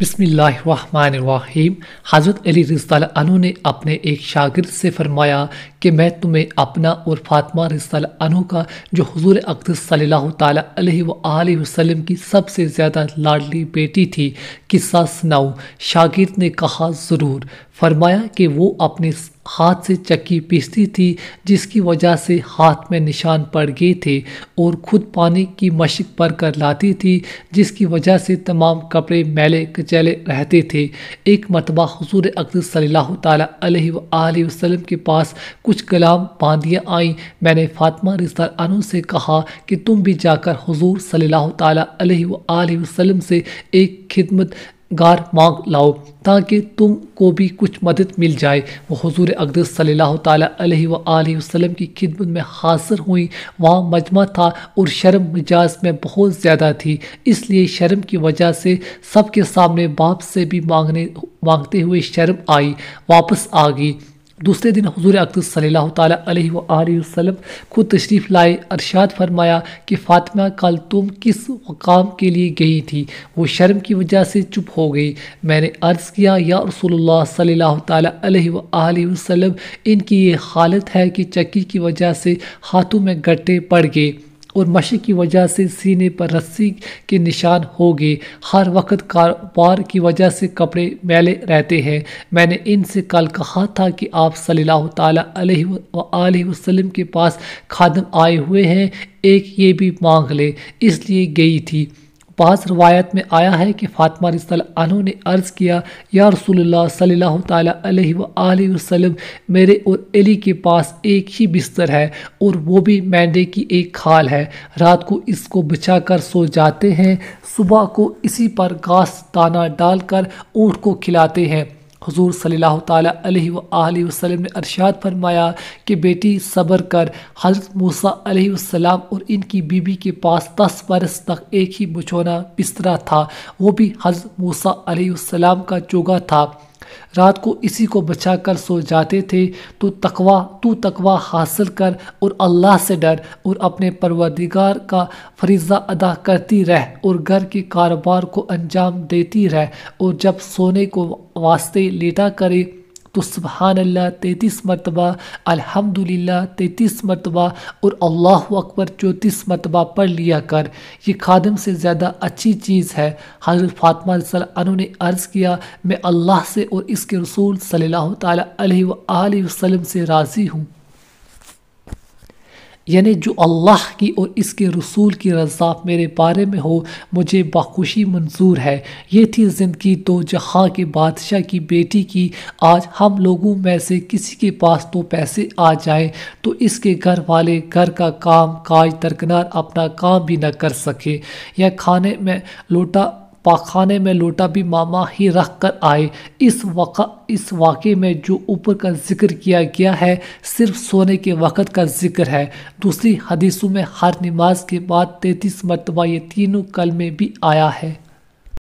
بسم اللہ الرحمن الرحیم۔ حضرت علی رضی اللہ عنہ نے اپنے ایک شاگرد سے فرمایا کہ میں تمہیں اپنا اور فاطمہ رضی اللہ عنہ کا جو حضور اقدس صلی اللہ تعالیٰ علیہ وآلہ وسلم کی سب سے زیادہ لاڈلی بیٹی تھی قصہ سناؤں۔ شاگرد نے کہا ضرور۔ فرمایا کہ وہ اپنے ہاتھ سے چکی پیستی تھی جس کی وجہ سے ہاتھ میں نشان پڑ گئے تھے، اور خود پانی کی مشق پر کر لاتی تھی جس کی وجہ سے تمام کپڑے میلے کچیلے رہتے تھے۔ ایک مرتبہ حضور اقدس صلی اللہ تعالیٰ علیہ وآلہ وسلم کے پاس کچھ غلام باندیاں آئیں۔ میں نے فاطمہ رضی اللہ عنہ سے کہا کہ تم بھی جا کر حضور صلی اللہ تعالیٰ علیہ وآلہ وسلم سے ایک خدمت گار مانگ لاؤ تاکہ تم کو بھی کچھ مدد مل جائے۔ وہ حضور اقدس صلی اللہ تعالیٰ علیہ وآلہ وسلم کی خدمت میں حاضر ہوئیں۔ وہاں مجمع تھا اور شرم مجاز میں بہت زیادہ تھی، اس لیے شرم کی وجہ سے سب کے سامنے باپ سے بھی مانگتے ہوئے شرم آئی، واپس آ گئی۔ دوسرے دن حضور اقدس صلی اللہ تعالیٰ علیہ وآلہ وسلم خود تشریف لائے۔ ارشاد فرمایا کہ فاطمہ کل تم کس کام کے لیے گئی تھی؟ وہ شرم کی وجہ سے چپ ہو گئی۔ میں نے عرض کیا یا رسول اللہ صلی اللہ تعالیٰ علیہ وآلہ وسلم، ان کی یہ حالت ہے کہ چکی کی وجہ سے ہاتھوں میں گٹے پڑ گئے اور مشق کی وجہ سے سینے پر رسی کے نشان ہو گئے، ہر وقت کاروبار کی وجہ سے کپڑے میلے رہتے ہیں۔ میں نے ان سے کل کہا تھا کہ آپ صلی اللہ تعالیٰ علیہ وآلہ وسلم کے پاس خادم آئے ہوئے ہیں، ایک یہ بھی مانگ لے، اس لیے گئی تھی۔ بعض روایت میں آیا ہے کہ فاطمہ رضی اللہ عنہ نے عرض کیا یا رسول اللہ صلی اللہ تعالیٰ علیہ وآلہ وسلم، میرے اور علی کے پاس ایک ہی بستر ہے اور وہ بھی مینڈے کی ایک کھال ہے، رات کو اس کو بچھا کر سو جاتے ہیں، صبح کو اسی پر گھاس دانہ ڈال کر اونٹ کو کھلاتے ہیں۔ حضور صلی اللہ تعالیٰ علیہ وآلہ وسلم نے ارشاد فرمایا کہ بیٹی صبر کر۔ حضرت موسیٰ علیہ السلام اور ان کی بیوی کے پاس 10 برس تک ایک ہی بچھونا بسترا تھا، وہ بھی حضرت موسیٰ علیہ السلام کا چوگا تھا، رات کو اسی کو بچا کر سو جاتے تھے۔ تو تقوی حاصل کر اور اللہ سے ڈر اور اپنے پروردگار کا فریضہ ادا کرتی رہ اور گھر کے کاروبار کو انجام دیتی رہ، اور جب سونے کو واسطے لیٹا کرے تو سبحان اللہ 33 مرتبہ، الحمدللہ 33 مرتبہ اور اللہ اکبر 34 مرتبہ پڑھ لیا کر، یہ خادم سے زیادہ اچھی چیز ہے۔ حضرت فاطمہ رضی اللہ عنہ نے عرض کیا میں اللہ سے اور اس کے رسول صلی اللہ تعالیٰ علیہ وآلہ وسلم سے راضی ہوں، یعنی جو اللہ کی اور اس کے رسول کی رضا میرے بارے میں ہو مجھے بخوشی منظور ہے۔ یہ تھی زندگی دو جہاں کے بادشاہ کی بیٹی کی۔ آج ہم لوگوں میں سے کسی کے پاس تو پیسے آ جائیں تو اس کے گھر والے گھر کا کام کاج درکنار اپنا کام بھی نہ کر سکے، یا پاخانے میں لوٹا بھی ماما ہی رکھ کر آئے۔ اس واقعے میں جو اوپر کا ذکر کیا گیا ہے صرف سونے کے وقت کا ذکر ہے۔ دوسری حدیثوں میں ہر نماز کے بعد 33 مرتبہ یہ تینوں کلمے بھی آیا ہے۔